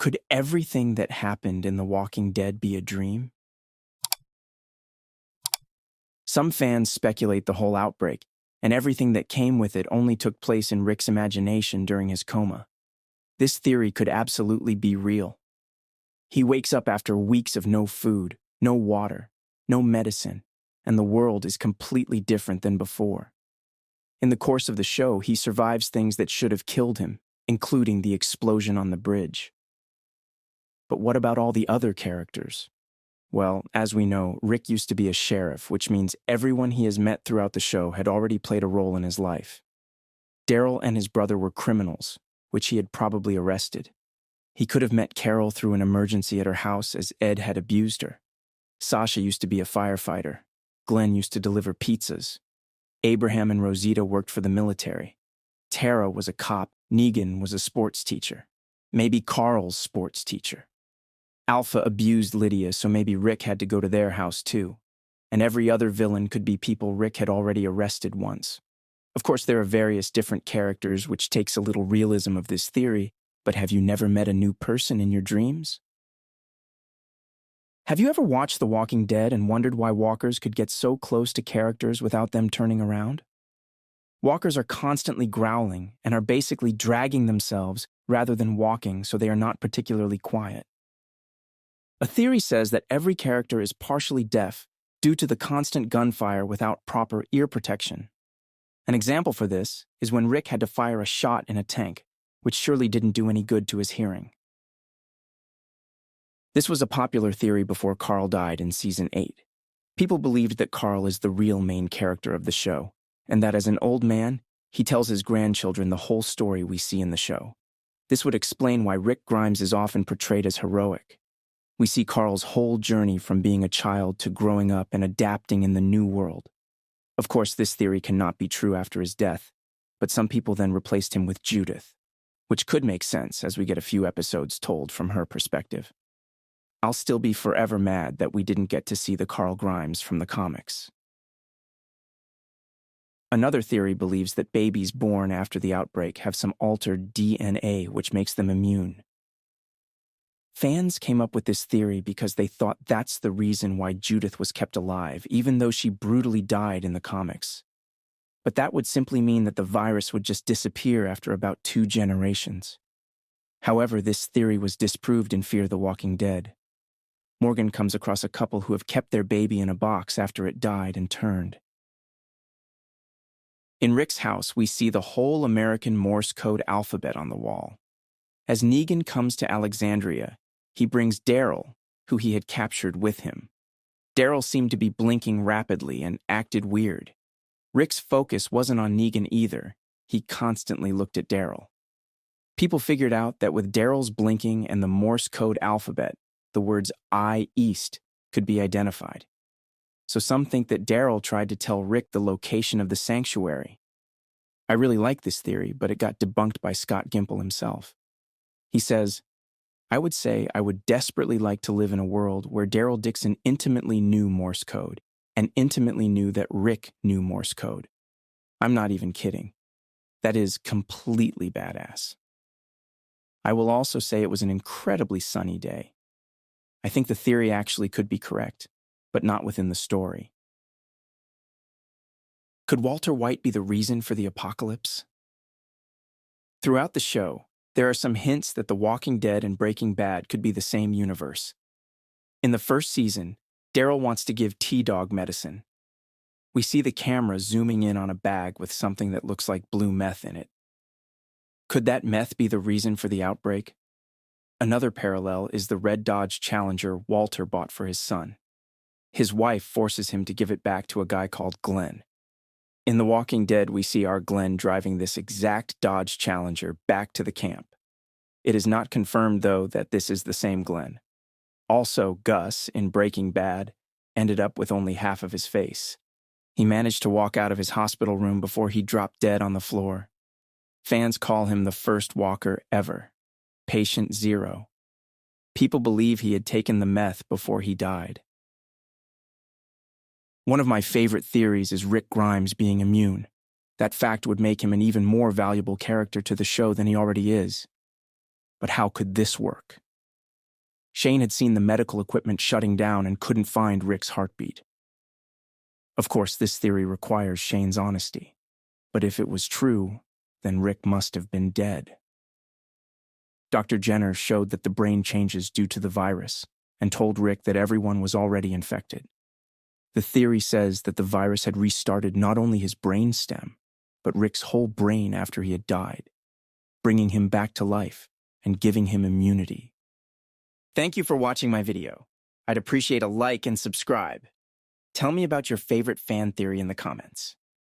Could everything that happened in The Walking Dead be a dream? Some fans speculate the whole outbreak, and everything that came with it only took place in Rick's imagination during his coma. This theory could absolutely be real. He wakes up after weeks of no food, no water, no medicine, and the world is completely different than before. In the course of the show, he survives things that should have killed him, including the explosion on the bridge. But what about all the other characters? Well, as we know, Rick used to be a sheriff, which means everyone he has met throughout the show had already played a role in his life. Daryl and his brother were criminals, which he had probably arrested. He could have met Carol through an emergency at her house as Ed had abused her. Sasha used to be a firefighter. Glenn used to deliver pizzas. Abraham and Rosita worked for the military. Tara was a cop. Negan was a sports teacher. Maybe Carl's sports teacher. Alpha abused Lydia, so maybe Rick had to go to their house too. And every other villain could be people Rick had already arrested once. Of course, there are various different characters, which takes a little realism of this theory, but have you never met a new person in your dreams? Have you ever watched The Walking Dead and wondered why walkers could get so close to characters without them turning around? Walkers are constantly growling and are basically dragging themselves rather than walking, so they are not particularly quiet. A theory says that every character is partially deaf due to the constant gunfire without proper ear protection. An example for this is when Rick had to fire a shot in a tank, which surely didn't do any good to his hearing. This was a popular theory before Carl died in Season 8. People believed that Carl is the real main character of the show, and that as an old man, he tells his grandchildren the whole story we see in the show. This would explain why Rick Grimes is often portrayed as heroic. We see Carl's whole journey from being a child to growing up and adapting in the new world. Of course, this theory cannot be true after his death, but some people then replaced him with Judith, which could make sense as we get a few episodes told from her perspective. I'll still be forever mad that we didn't get to see the Carl Grimes from the comics. Another theory believes that babies born after the outbreak have some altered DNA which makes them immune. Fans came up with this theory because they thought that's the reason why Judith was kept alive, even though she brutally died in the comics. But that would simply mean that the virus would just disappear after about 2 generations. However, this theory was disproved in Fear the Walking Dead. Morgan comes across a couple who have kept their baby in a box after it died and turned. In Rick's house, we see the whole American Morse code alphabet on the wall. As Negan comes to Alexandria, he brings Daryl, who he had captured, with him. Daryl seemed to be blinking rapidly and acted weird. Rick's focus wasn't on Negan either. He constantly looked at Daryl. People figured out that with Daryl's blinking and the Morse code alphabet, the words "I East" could be identified. So some think that Daryl tried to tell Rick the location of the sanctuary. I really like this theory, but it got debunked by Scott Gimple himself. He says, "I would say I would desperately like to live in a world where Daryl Dixon intimately knew Morse code and intimately knew that Rick knew Morse code. I'm not even kidding. That is completely badass." I will also say it was an incredibly sunny day. I think the theory actually could be correct, but not within the story. Could Walter White be the reason for the apocalypse? Throughout the show, there are some hints that The Walking Dead and Breaking Bad could be the same universe. In the first season, Daryl wants to give T-Dog medicine. We see the camera zooming in on a bag with something that looks like blue meth in it. Could that meth be the reason for the outbreak? Another parallel is the red Dodge Challenger Walter bought for his son. His wife forces him to give it back to a guy called Glenn. In The Walking Dead, we see our Glenn driving this exact Dodge Challenger back to the camp. It is not confirmed, though, that this is the same Glenn. Also, Gus, in Breaking Bad, ended up with only half of his face. He managed to walk out of his hospital room before he dropped dead on the floor. Fans call him the first walker ever, Patient Zero. People believe he had taken the meth before he died. One of my favorite theories is Rick Grimes being immune. That fact would make him an even more valuable character to the show than he already is. But how could this work? Shane had seen the medical equipment shutting down and couldn't find Rick's heartbeat. Of course, this theory requires Shane's honesty. But if it was true, then Rick must have been dead. Dr. Jenner showed that the brain changes due to the virus and told Rick that everyone was already infected. The theory says that the virus had restarted not only his brain stem, but Rick's whole brain after he had died, bringing him back to life and giving him immunity. Thank you for watching my video. I'd appreciate a like and subscribe. Tell me about your favorite fan theory in the comments.